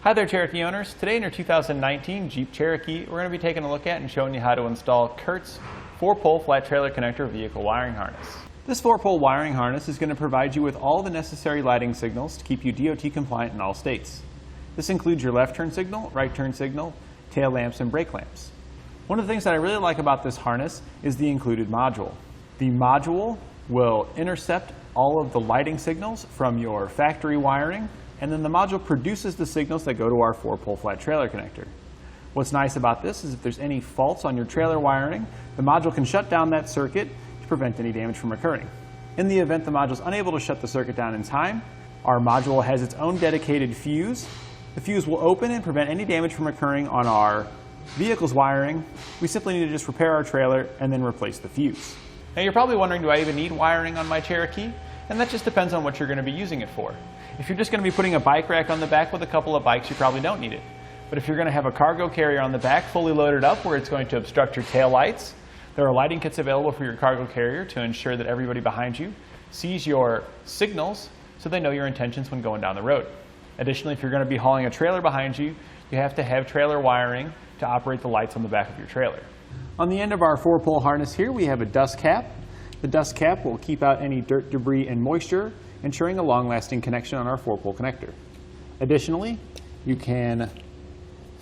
Hi there, Cherokee owners. Today in your 2019 Jeep Cherokee, we're going to be taking a look at and showing you how to install Curt's 4-pole flat trailer connector vehicle wiring harness. This 4-pole wiring harness is going to provide you with all the necessary lighting signals to keep you DOT compliant in all states. This includes your left turn signal, right turn signal, tail lamps, and brake lamps. One of the things that I really like about this harness is the included module. The module will intercept all of the lighting signals from your factory wiring, and then the module produces the signals that go to our 4-pole flat trailer connector. What's nice about this is if there's any faults on your trailer wiring, the module can shut down that circuit to prevent any damage from occurring. In the event the module is unable to shut the circuit down in time, our module has its own dedicated fuse. The fuse will open and prevent any damage from occurring on our vehicle's wiring. We simply need to just repair our trailer and then replace the fuse. Now you're probably wondering, do I even need wiring on my Cherokee? And that just depends on what you're going to be using it for. If you're just going to be putting a bike rack on the back with a couple of bikes, you probably don't need it. But if you're going to have a cargo carrier on the back fully loaded up where it's going to obstruct your tail lights, there are lighting kits available for your cargo carrier to ensure that everybody behind you sees your signals so they know your intentions when going down the road. Additionally, if you're going to be hauling a trailer behind you, you have to have trailer wiring to operate the lights on the back of your trailer. On the end of our 4-pole harness here, we have a dust cap. The dust cap will keep out any dirt, debris, and moisture, ensuring a long-lasting connection on our 4-pole connector. Additionally, you can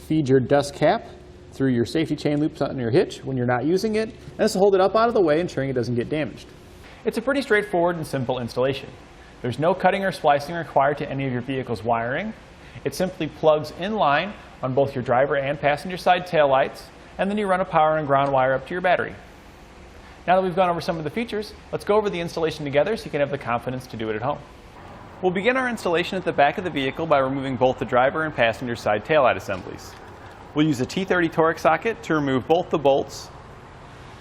feed your dust cap through your safety chain loops on your hitch when you're not using it, and this will hold it up out of the way, ensuring it doesn't get damaged. It's a pretty straightforward and simple installation. There's no cutting or splicing required to any of your vehicle's wiring. It simply plugs in line on both your driver and passenger side taillights, and then you run a power and ground wire up to your battery. Now that we've gone over some of the features, let's go over the installation together so you can have the confidence to do it at home. We'll begin our installation at the back of the vehicle by removing both the driver and passenger side taillight assemblies. We'll use a T30 Torx socket to remove both the bolts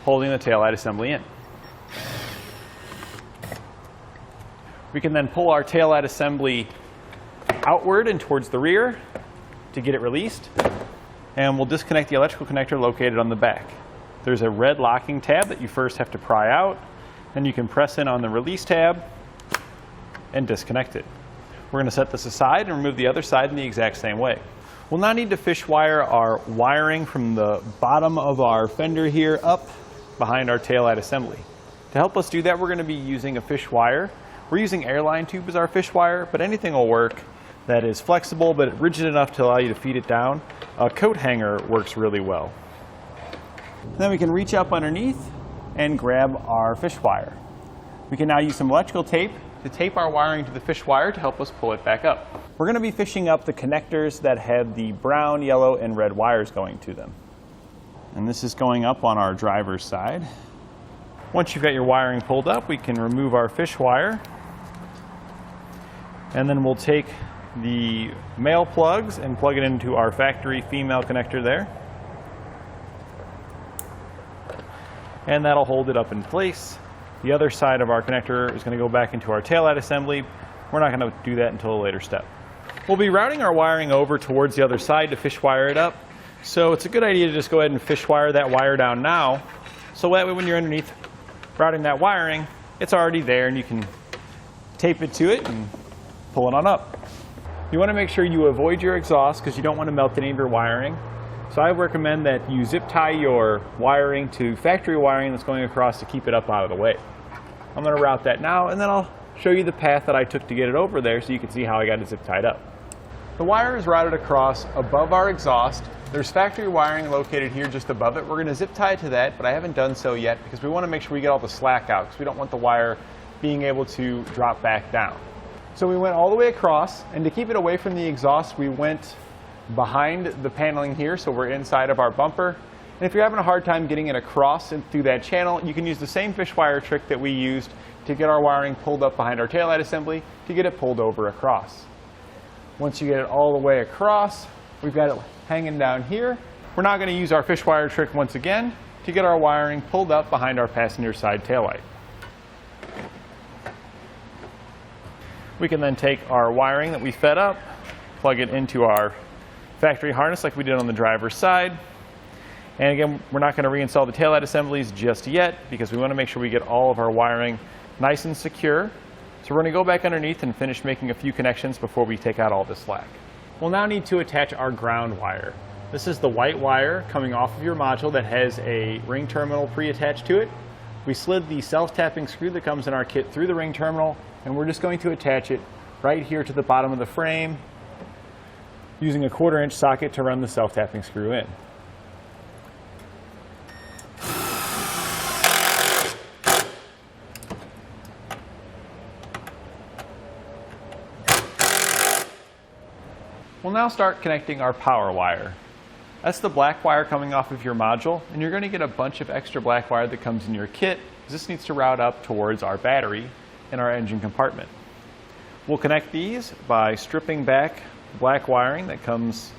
holding the taillight assembly in. We can then pull our taillight assembly outward and towards the rear to get it released, and we'll disconnect the electrical connector located on the back. There's a red locking tab that you first have to pry out, then you can press in on the release tab and disconnect it. We're going to set this aside and remove the other side in the exact same way. We'll now need to fish wire our wiring from the bottom of our fender here up behind our taillight assembly. To help us do that, we're going to be using a fish wire. We're using airline tube as our fish wire, but anything will work that is flexible but rigid enough to allow you to feed it down. A coat hanger works really well. Then we can reach up underneath and grab our fish wire. We can now use some electrical tape to tape our wiring to the fish wire to help us pull it back up. We're going to be fishing up the connectors that have the brown, yellow, and red wires going to them. And this is going up on our driver's side. Once you've got your wiring pulled up, we can remove our fish wire. And then we'll take the male plugs and plug it into our factory female connector there. And that'll hold it up in place. The other side of our connector is going to go back into our taillight assembly. We're not going to do that until a later step. We'll be routing our wiring over towards the other side to fish wire it up. So it's a good idea to just go ahead and fish wire that wire down now. So that way when you're underneath routing that wiring, it's already there and you can tape it to it and pull it on up. You want to make sure you avoid your exhaust because you don't want to melt any of your wiring. So I recommend that you zip tie your wiring to factory wiring that's going across to keep it up out of the way. I'm going to route that now, and then I'll show you the path that I took to get it over there so you can see how I got it zip tied up. The wire is routed across above our exhaust. There's factory wiring located here just above it. We're going to zip tie to that, but I haven't done so yet because we want to make sure we get all the slack out because we don't want the wire being able to drop back down. So we went all the way across, and to keep it away from the exhaust, we went behind the paneling here, so we're inside of our bumper. And if you're having a hard time getting it across and through that channel, you can use the same fish wire trick that we used to get our wiring pulled up behind our taillight assembly to get it pulled over across. Once you get it all the way across, we've got it hanging down here. We're now going to use our fish wire trick once again to get our wiring pulled up behind our passenger side taillight. We can then take our wiring that we fed up, plug it into our factory harness like we did on the driver's side. And again, we're not going to reinstall the taillight assemblies just yet because we want to make sure we get all of our wiring nice and secure. So we're going to go back underneath and finish making a few connections before we take out all this slack. We'll now need to attach our ground wire. This is the white wire coming off of your module that has a ring terminal pre-attached to it. We slid the self-tapping screw that comes in our kit through the ring terminal, and we're just going to attach it right here to the bottom of the frame using a 1/4-inch socket to run the self-tapping screw in. We'll now start connecting our power wire. That's the black wire coming off of your module, and you're going to get a bunch of extra black wire that comes in your kit, because this needs to route up towards our battery in our engine compartment. We'll connect these by stripping back black wiring that comes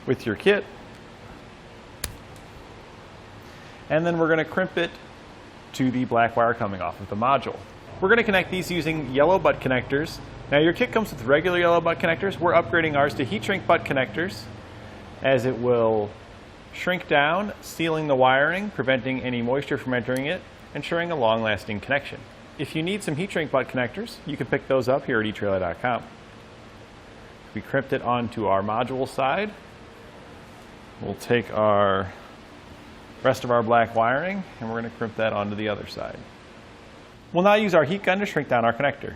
with your kit, and then we're going to crimp it to the black wire coming off of the module. We're going to connect these using yellow butt connectors. Now your kit comes with regular yellow butt connectors. We're upgrading ours to heat shrink butt connectors, as it will shrink down, sealing the wiring, preventing any moisture from entering it, ensuring a long-lasting connection. If you need some heat shrink butt connectors, you can pick those up here at etrailer.com. We crimped it onto our module side. We'll take our rest of our black wiring, and we're going to crimp that onto the other side. We'll now use our heat gun to shrink down our connector.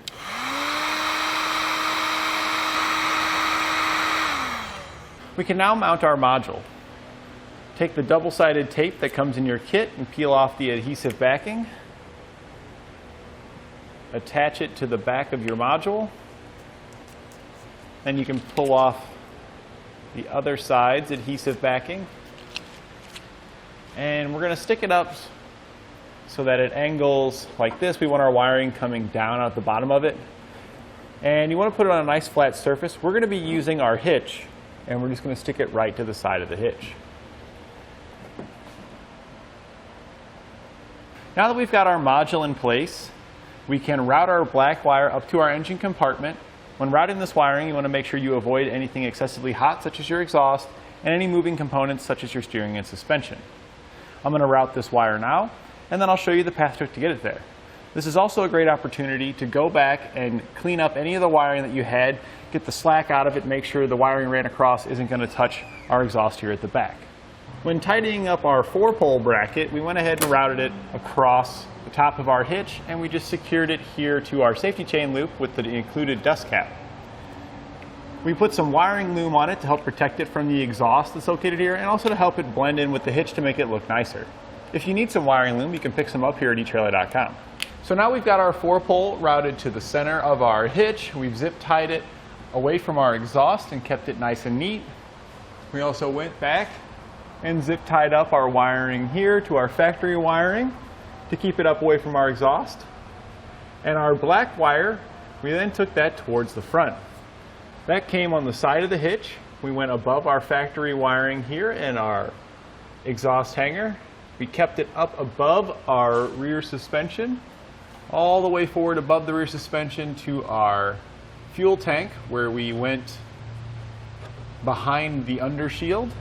We can now mount our module. Take the double-sided tape that comes in your kit and peel off the adhesive backing. Attach it to the back of your module. Then you can pull off the other side's adhesive backing. And we're going to stick it up so that it angles like this. We want our wiring coming down out the bottom of it. And you want to put it on a nice flat surface. We're going to be using our hitch, and we're just going to stick it right to the side of the hitch. Now that we've got our module in place, we can route our black wire up to our engine compartment. When routing this wiring, you want to make sure you avoid anything excessively hot, such as your exhaust, and any moving components, such as your steering and suspension. I'm going to route this wire now, and then I'll show you the path to get it there. This is also a great opportunity to go back and clean up any of the wiring that you had, get the slack out of it, make sure the wiring ran across isn't going to touch our exhaust here at the back. When tidying up our 4-pole bracket, we went ahead and routed it across the top of our hitch, and we just secured it here to our safety chain loop with the included dust cap. We put some wiring loom on it to help protect it from the exhaust that's located here, and also to help it blend in with the hitch to make it look nicer. If you need some wiring loom, you can pick some up here at etrailer.com. So now we've got our 4-pole routed to the center of our hitch. We've zip tied it away from our exhaust and kept it nice and neat. We also went back and zip tied up our wiring here to our factory wiring to keep it up away from our exhaust. And our black wire, we then took that towards the front. That came on the side of the hitch. We went above our factory wiring here in our exhaust hanger. We kept it up above our rear suspension, all the way forward above the rear suspension to our fuel tank, where we went behind the undershield.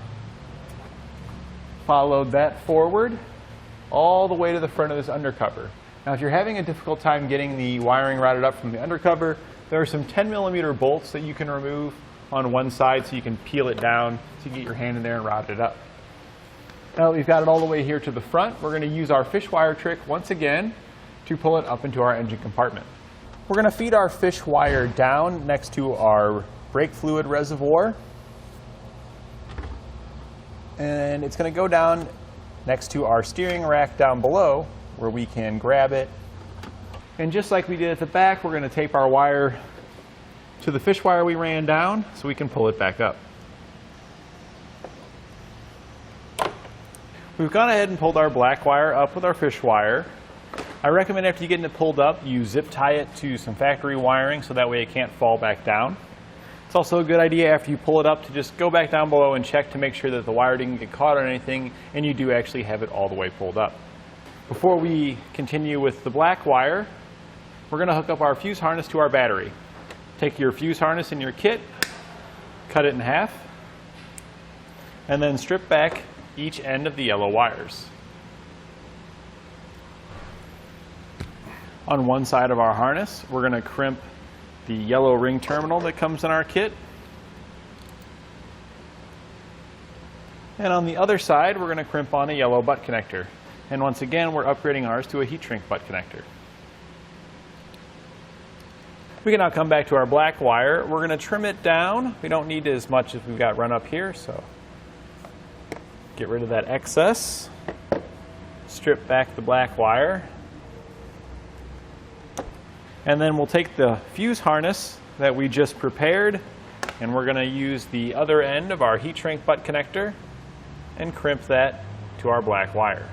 Followed that forward all the way to the front of this undercover. Now if you're having a difficult time getting the wiring routed up from the undercover, there are some 10mm bolts that you can remove on one side so you can peel it down so you can get your hand in there and route it up. Now that we've got it all the way here to the front, we're going to use our fish wire trick once again to pull it up into our engine compartment. We're going to feed our fish wire down next to our brake fluid reservoir. And it's going to go down next to our steering rack down below, where we can grab it. And just like we did at the back, we're going to tape our wire to the fish wire we ran down so we can pull it back up. We've gone ahead and pulled our black wire up with our fish wire. I recommend after you get it pulled up, you zip tie it to some factory wiring so that way it can't fall back down. It's also a good idea after you pull it up to just go back down below and check to make sure that the wire didn't get caught on anything and you do actually have it all the way pulled up. Before we continue with the black wire, we're going to hook up our fuse harness to our battery. Take your fuse harness in your kit, cut it in half, and then strip back each end of the yellow wires. On one side of our harness, we're going to crimp the yellow ring terminal that comes in our kit. And on the other side, we're going to crimp on a yellow butt connector. And once again, we're upgrading ours to a heat shrink butt connector. We can now come back to our black wire. We're going to trim it down. We don't need as much as we've got run up here, so get rid of that excess. Strip back the black wire. And then we'll take the fuse harness that we just prepared, and we're going to use the other end of our heat shrink butt connector and crimp that to our black wire.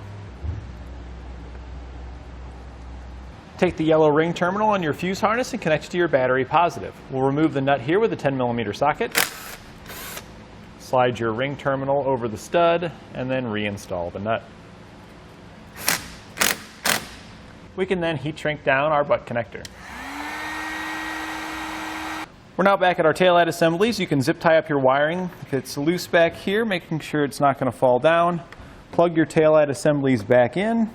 Take the yellow ring terminal on your fuse harness and connect it to your battery positive. We'll remove the nut here with a 10mm socket. Slide your ring terminal over the stud and then reinstall the nut. We can then heat shrink down our butt connector. We're now back at our taillight assemblies. You can zip tie up your wiring if it's loose back here, making sure it's not going to fall down. Plug your taillight assemblies back in.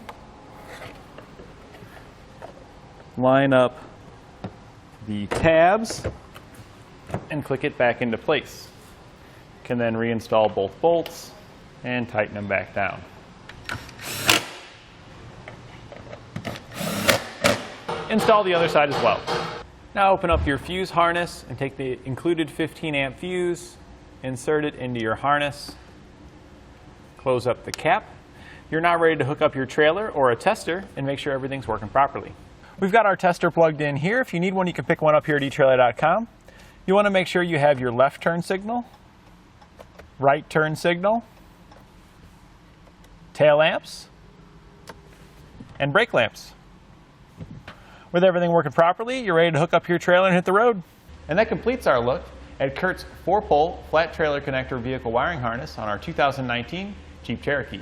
Line up the tabs and click it back into place. You can then reinstall both bolts and tighten them back down. Install the other side as well. Now open up your fuse harness and take the included 15 amp fuse, insert it into your harness, close up the cap. You're now ready to hook up your trailer or a tester and make sure everything's working properly. We've got our tester plugged in here. If you need one, you can pick one up here at etrailer.com. You want to make sure you have your left turn signal, right turn signal, tail lamps, and brake lamps. With everything working properly, you're ready to hook up your trailer and hit the road. And that completes our look at Curt's 4-pole flat trailer connector vehicle wiring harness on our 2019 Jeep Cherokee.